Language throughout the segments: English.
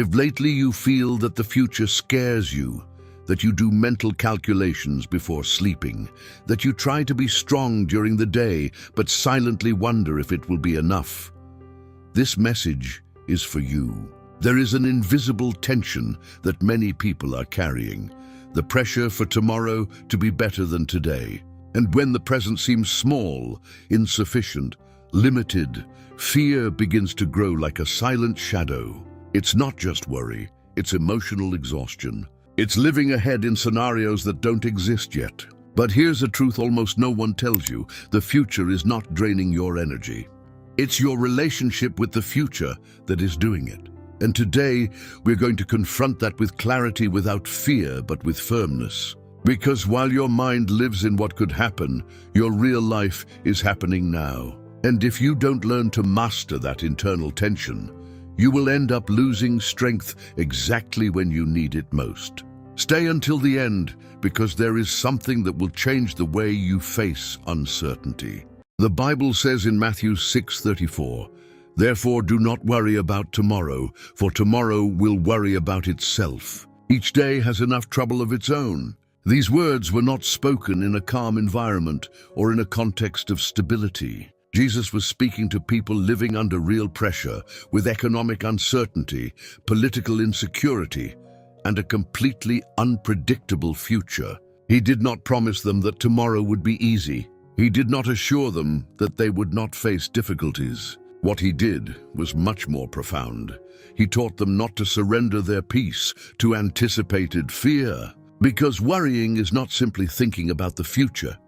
If lately you feel that the future scares you, that you do mental calculations before sleeping, that you try to be strong during the day but silently wonder if it will be enough, this message is for you. There is an invisible tension that many people are carrying, the pressure for tomorrow to be better than today. And when the present seems small, insufficient, limited, fear begins to grow like a silent shadow. It's not just worry, it's emotional exhaustion. It's living ahead in scenarios that don't exist yet. But here's a truth almost no one tells you: the future is not draining your energy. It's your relationship with the future that is doing it. And today, we're going to confront that with clarity, without fear, but with firmness. Because while your mind lives in what could happen, your real life is happening now. And if you don't learn to master that internal tension, you will end up losing strength exactly when you need it most. Stay until the end, because there is something that will change the way you face uncertainty. The Bible says in Matthew 6:34, "Therefore do not worry about tomorrow, for tomorrow will worry about itself. Each day has enough trouble of its own." These words were not spoken in a calm environment or in a context of stability. Jesus was speaking to people living under real pressure, with economic uncertainty, political insecurity, and a completely unpredictable future. He did not promise them that tomorrow would be easy. He did not assure them that they would not face difficulties. What he did was much more profound. He taught them not to surrender their peace to anticipated fear. Because worrying is not simply thinking about the future.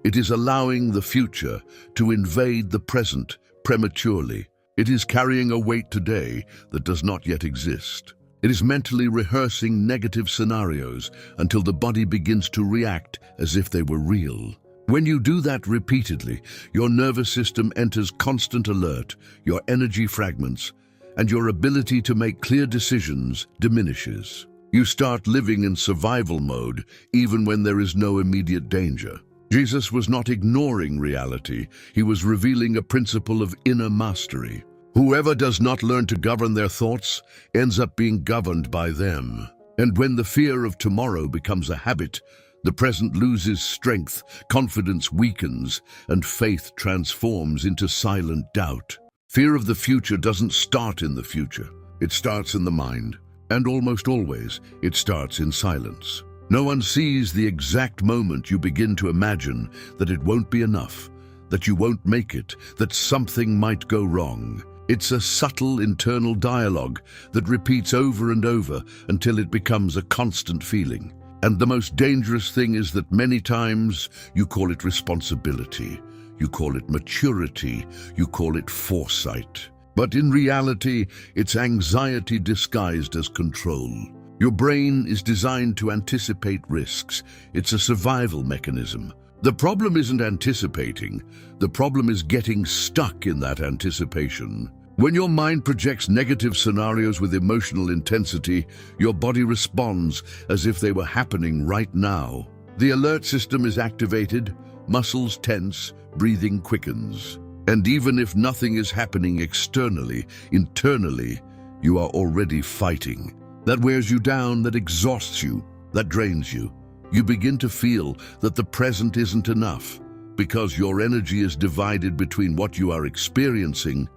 It is allowing the future to invade the present prematurely. It is carrying a weight today that does not yet exist. It is mentally rehearsing negative scenarios until the body begins to react as if they were real. When you do that repeatedly, your nervous system enters constant alert, your energy fragments, and your ability to make clear decisions diminishes. You start living in survival mode even when there is no immediate danger. Jesus was not ignoring reality. He was revealing a principle of inner mastery. Whoever does not learn to govern their thoughts ends up being governed by them. And when the fear of tomorrow becomes a habit, the present loses strength, confidence weakens, and faith transforms into silent doubt. Fear of the future doesn't start in the future. It starts in the mind. And almost always, it starts in silence. No one sees the exact moment you begin to imagine that it won't be enough, that you won't make it, that something might go wrong. It's a subtle internal dialogue that repeats over and over until it becomes a constant feeling. And the most dangerous thing is that many times you call it responsibility, you call it maturity, you call it foresight. But in reality, it's anxiety disguised as control. Your brain is designed to anticipate risks. It's a survival mechanism. The problem isn't anticipating. The problem is getting stuck in that anticipation. When your mind projects negative scenarios with emotional intensity, your body responds as if they were happening right now. The alert system is activated, muscles tense, breathing quickens. And even if nothing is happening externally, internally, you are already fighting. That wears you down, that exhausts you, that drains you. You begin to feel that the present isn't enough because your energy is divided between what you are experiencing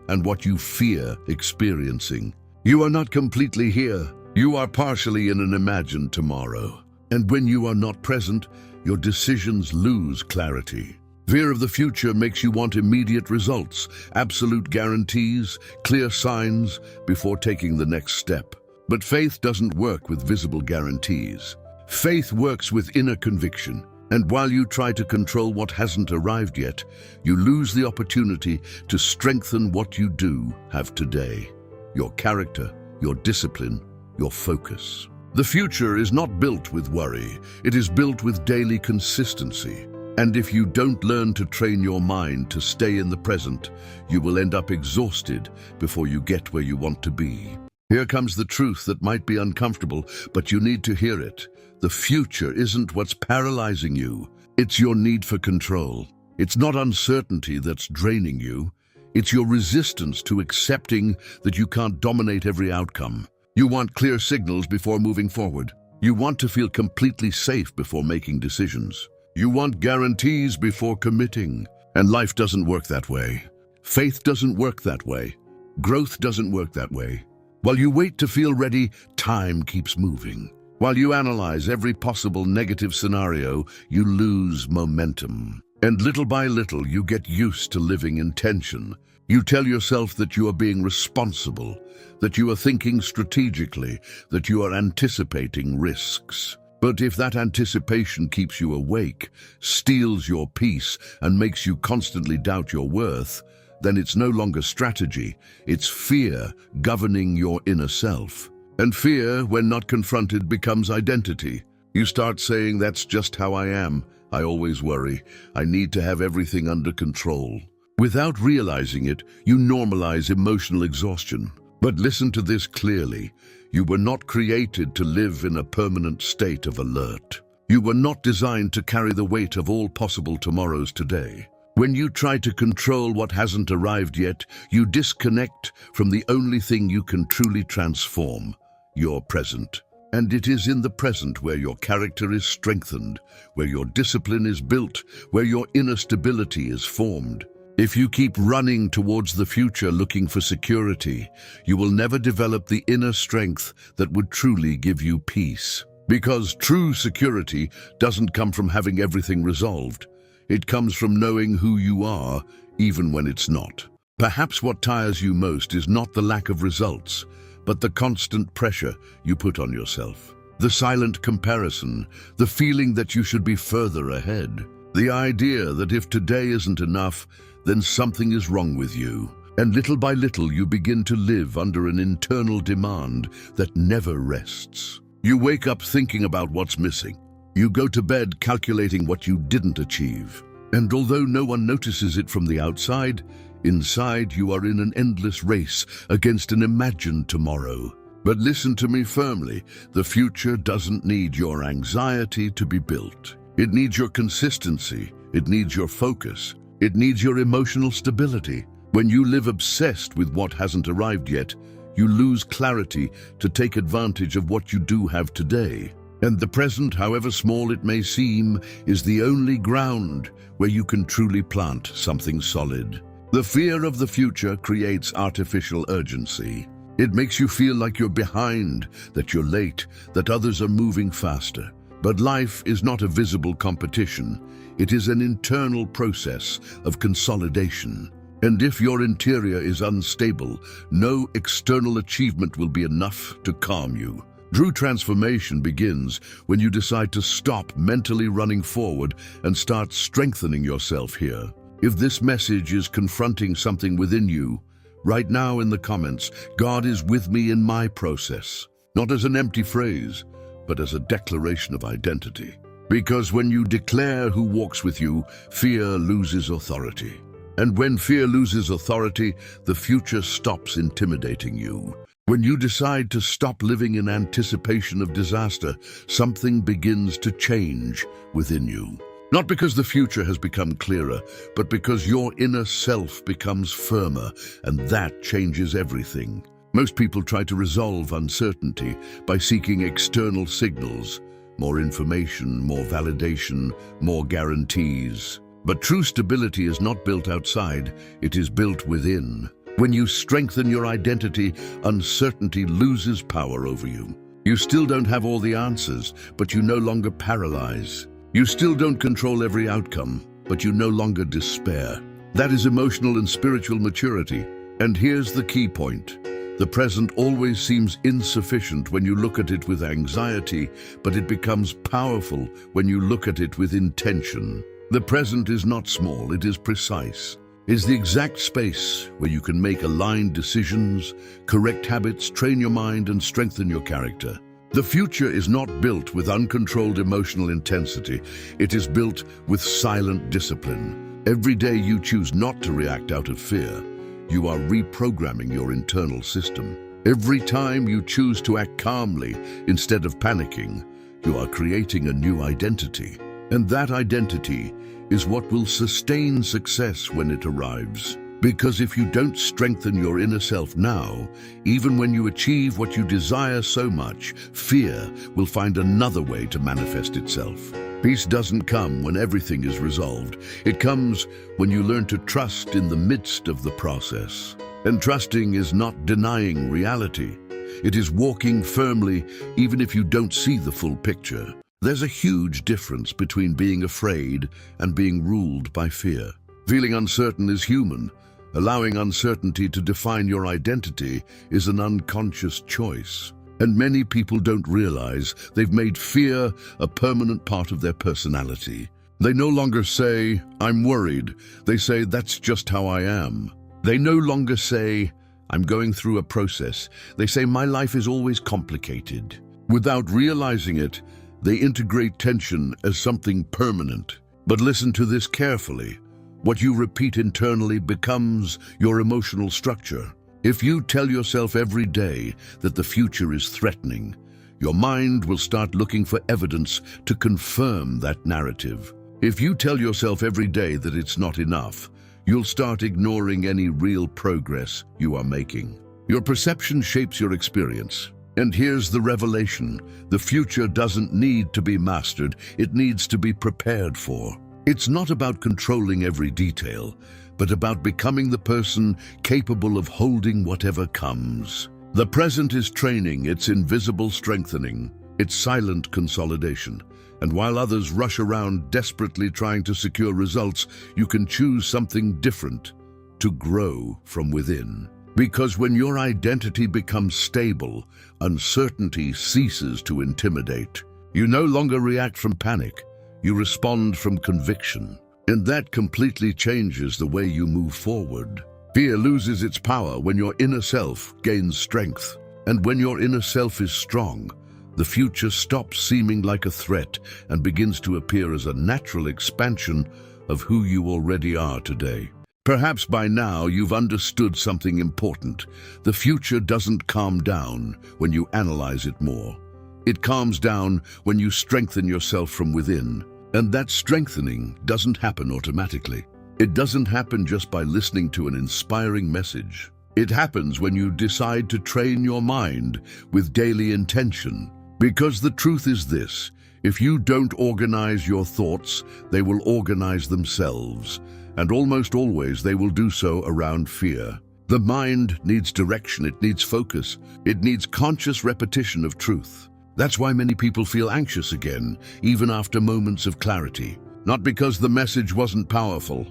and what you fear experiencing. You are not completely here. You are partially in an imagined tomorrow. And when you are not present, your decisions lose clarity. Fear of the future makes you want immediate results, absolute guarantees, clear signs before taking the next step. But faith doesn't work with visible guarantees. Faith works with inner conviction. And while you try to control what hasn't arrived yet, you lose the opportunity to strengthen what you do have today. Your character, your discipline, your focus. The future is not built with worry. It is built with daily consistency. And if you don't learn to train your mind to stay in the present, you will end up exhausted before you get where you want to be. Here comes the truth that might be uncomfortable, but you need to hear it. The future isn't what's paralyzing you. It's your need for control. It's not uncertainty that's draining you. It's your resistance to accepting that you can't dominate every outcome. You want clear signals before moving forward. You want to feel completely safe before making decisions. You want guarantees before committing. And life doesn't work that way. Faith doesn't work that way. Growth doesn't work that way. While you wait to feel ready, time keeps moving. While you analyze every possible negative scenario, you lose momentum. And little by little, you get used to living in tension. You tell yourself that you are being responsible, that you are thinking strategically, that you are anticipating risks. But if that anticipation keeps you awake, steals your peace, and makes you constantly doubt your worth, then it's no longer strategy, it's fear governing your inner self. And fear, when not confronted, becomes identity. You start saying, that's just how I am. I always worry. I need to have everything under control. Without realizing it, you normalize emotional exhaustion. But listen to this clearly. You were not created to live in a permanent state of alert. You were not designed to carry the weight of all possible tomorrows today. When you try to control what hasn't arrived yet, you disconnect from the only thing you can truly transform, your present. And it is in the present where your character is strengthened, where your discipline is built, where your inner stability is formed. If you keep running towards the future looking for security, you will never develop the inner strength that would truly give you peace. Because true security doesn't come from having everything resolved. It comes from knowing who you are, even when it's not. Perhaps what tires you most is not the lack of results, but the constant pressure you put on yourself. The silent comparison, the feeling that you should be further ahead. The idea that if today isn't enough, then something is wrong with you. And little by little you begin to live under an internal demand that never rests. You wake up thinking about what's missing. You go to bed calculating what you didn't achieve. And although no one notices it from the outside, inside you are in an endless race against an imagined tomorrow. But listen to me firmly, the future doesn't need your anxiety to be built. It needs your consistency, it needs your focus, it needs your emotional stability. When you live obsessed with what hasn't arrived yet, you lose clarity to take advantage of what you do have today. And the present, however small it may seem, is the only ground where you can truly plant something solid. The fear of the future creates artificial urgency. It makes you feel like you're behind, that you're late, that others are moving faster. But life is not a visible competition. It is an internal process of consolidation. And if your interior is unstable, no external achievement will be enough to calm you. True transformation begins when you decide to stop mentally running forward and start strengthening yourself here. If this message is confronting something within you, write now in the comments, God is with me in my process. Not as an empty phrase, but as a declaration of identity. Because when you declare who walks with you, fear loses authority. And when fear loses authority, the future stops intimidating you. When you decide to stop living in anticipation of disaster, something begins to change within you. Not because the future has become clearer, but because your inner self becomes firmer, and that changes everything. Most people try to resolve uncertainty by seeking external signals, more information, more validation, more guarantees. But true stability is not built outside, it is built within. When you strengthen your identity, uncertainty loses power over you. You still don't have all the answers, but you no longer paralyze. You still don't control every outcome, but you no longer despair. That is emotional and spiritual maturity. And here's the key point. The present always seems insufficient when you look at it with anxiety, but it becomes powerful when you look at it with intention. The present is not small, it is precise. It is the exact space where you can make aligned decisions, correct habits, train your mind, and strengthen your character. The future is not built with uncontrolled emotional intensity. It is built with silent discipline. Every day you choose not to react out of fear, you are reprogramming your internal system. Every time you choose to act calmly instead of panicking, you are creating a new identity. And that identity is what will sustain success when it arrives. Because if you don't strengthen your inner self now, even when you achieve what you desire so much, fear will find another way to manifest itself. Peace doesn't come when everything is resolved. It comes when you learn to trust in the midst of the process. And trusting is not denying reality. It is walking firmly even if you don't see the full picture. There's a huge difference between being afraid and being ruled by fear. Feeling uncertain is human. Allowing uncertainty to define your identity is an unconscious choice. And many people don't realize they've made fear a permanent part of their personality. They no longer say, "I'm worried." They say, "That's just how I am." They no longer say, "I'm going through a process." They say, "My life is always complicated." Without realizing it, they integrate tension as something permanent. But listen to this carefully. What you repeat internally becomes your emotional structure. If you tell yourself every day that the future is threatening, your mind will start looking for evidence to confirm that narrative. If you tell yourself every day that it's not enough, you'll start ignoring any real progress you are making. Your perception shapes your experience. And here's the revelation: the future doesn't need to be mastered, it needs to be prepared for. It's not about controlling every detail, but about becoming the person capable of holding whatever comes. The present is training, it's invisible strengthening, it's silent consolidation. And while others rush around desperately trying to secure results, you can choose something different: to grow from within. Because when your identity becomes stable, uncertainty ceases to intimidate. You no longer react from panic. You respond from conviction, and that completely changes the way you move forward. Fear loses its power when your inner self gains strength. And when your inner self is strong, the future stops seeming like a threat and begins to appear as a natural expansion of who you already are today. Perhaps by now you've understood something important. The future doesn't calm down when you analyze it more. It calms down when you strengthen yourself from within. And that strengthening doesn't happen automatically. It doesn't happen just by listening to an inspiring message. It happens when you decide to train your mind with daily intention. Because the truth is this: if you don't organize your thoughts, they will organize themselves. And almost always they will do so around fear. The mind needs direction, it needs focus, it needs conscious repetition of truth. That's why many people feel anxious again, even after moments of clarity. Not because the message wasn't powerful,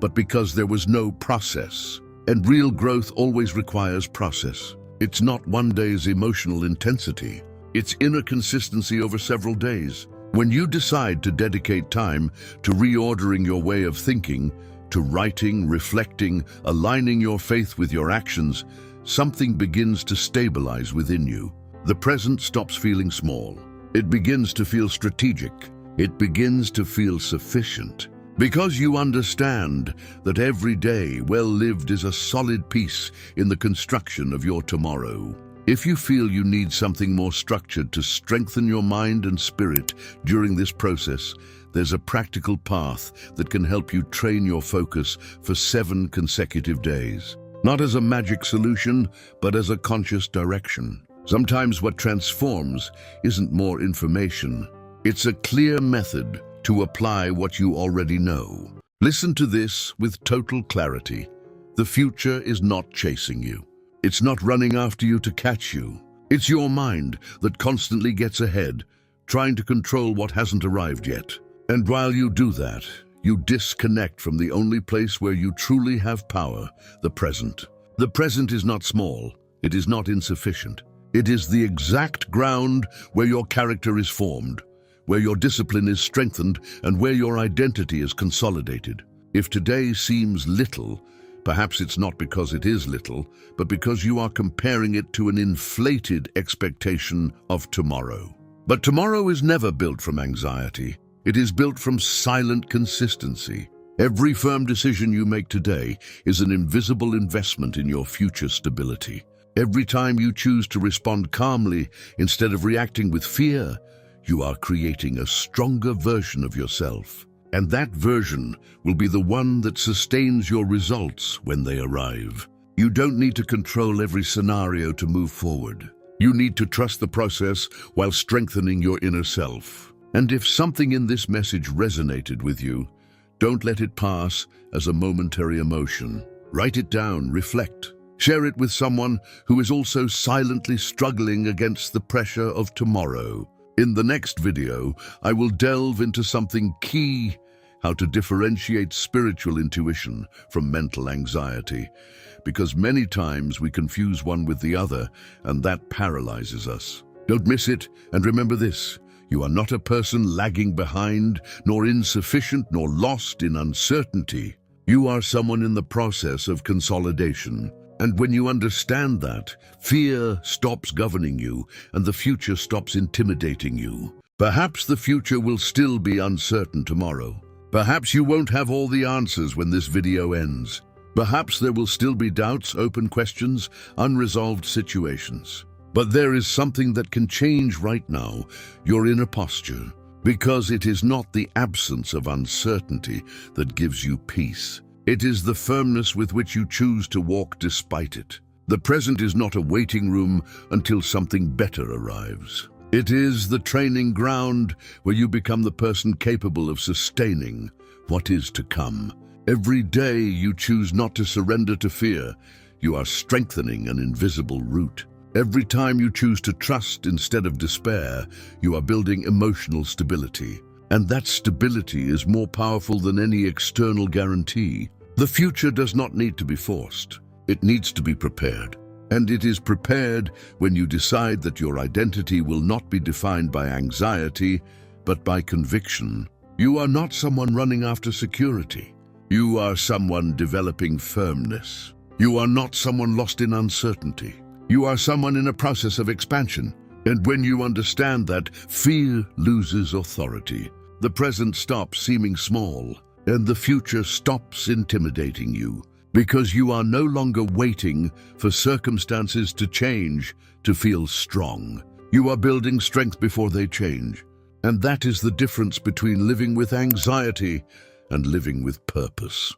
but because there was no process. And real growth always requires process. It's not one day's emotional intensity. It's inner consistency over several days. When you decide to dedicate time to reordering your way of thinking, to writing, reflecting, aligning your faith with your actions, something begins to stabilize within you. The present stops feeling small. It begins to feel strategic. It begins to feel sufficient. Because you understand that every day well lived is a solid piece in the construction of your tomorrow. If you feel you need something more structured to strengthen your mind and spirit during this process, there's a practical path that can help you train your focus for 7 consecutive days. Not as a magic solution, but as a conscious direction. Sometimes what transforms isn't more information. It's a clear method to apply what you already know. Listen to this with total clarity. The future is not chasing you. It's not running after you to catch you. It's your mind that constantly gets ahead, trying to control what hasn't arrived yet. And while you do that, you disconnect from the only place where you truly have power, the present. The present is not small. It is not insufficient. It is the exact ground where your character is formed, where your discipline is strengthened, and where your identity is consolidated. If today seems little, perhaps it's not because it is little, but because you are comparing it to an inflated expectation of tomorrow. But tomorrow is never built from anxiety. It is built from silent consistency. Every firm decision you make today is an invisible investment in your future stability. Every time you choose to respond calmly instead of reacting with fear, you are creating a stronger version of yourself. And that version will be the one that sustains your results when they arrive. You don't need to control every scenario to move forward. You need to trust the process while strengthening your inner self. And if something in this message resonated with you, don't let it pass as a momentary emotion. Write it down, reflect. Share it with someone who is also silently struggling against the pressure of tomorrow. In the next video, I will delve into something key: how to differentiate spiritual intuition from mental anxiety. Because many times we confuse one with the other, and that paralyzes us. Don't miss it, and remember this: you are not a person lagging behind, nor insufficient, nor lost in uncertainty. You are someone in the process of consolidation. And when you understand that, fear stops governing you, and the future stops intimidating you. Perhaps the future will still be uncertain tomorrow. Perhaps you won't have all the answers when this video ends. Perhaps there will still be doubts, open questions, unresolved situations. But there is something that can change right now: your inner posture. Because it is not the absence of uncertainty that gives you peace. It is the firmness with which you choose to walk despite it. The present is not a waiting room until something better arrives. It is the training ground where you become the person capable of sustaining what is to come. Every day you choose not to surrender to fear, you are strengthening an invisible root. Every time you choose to trust instead of despair, you are building emotional stability. And that stability is more powerful than any external guarantee. The future does not need to be forced. It needs to be prepared. And it is prepared when you decide that your identity will not be defined by anxiety, but by conviction. You are not someone running after security. You are someone developing firmness. You are not someone lost in uncertainty. You are someone in a process of expansion. And when you understand that, fear loses authority. The present stops seeming small, and the future stops intimidating you. Because you are no longer waiting for circumstances to change to feel strong. You are building strength before they change. And that is the difference between living with anxiety and living with purpose.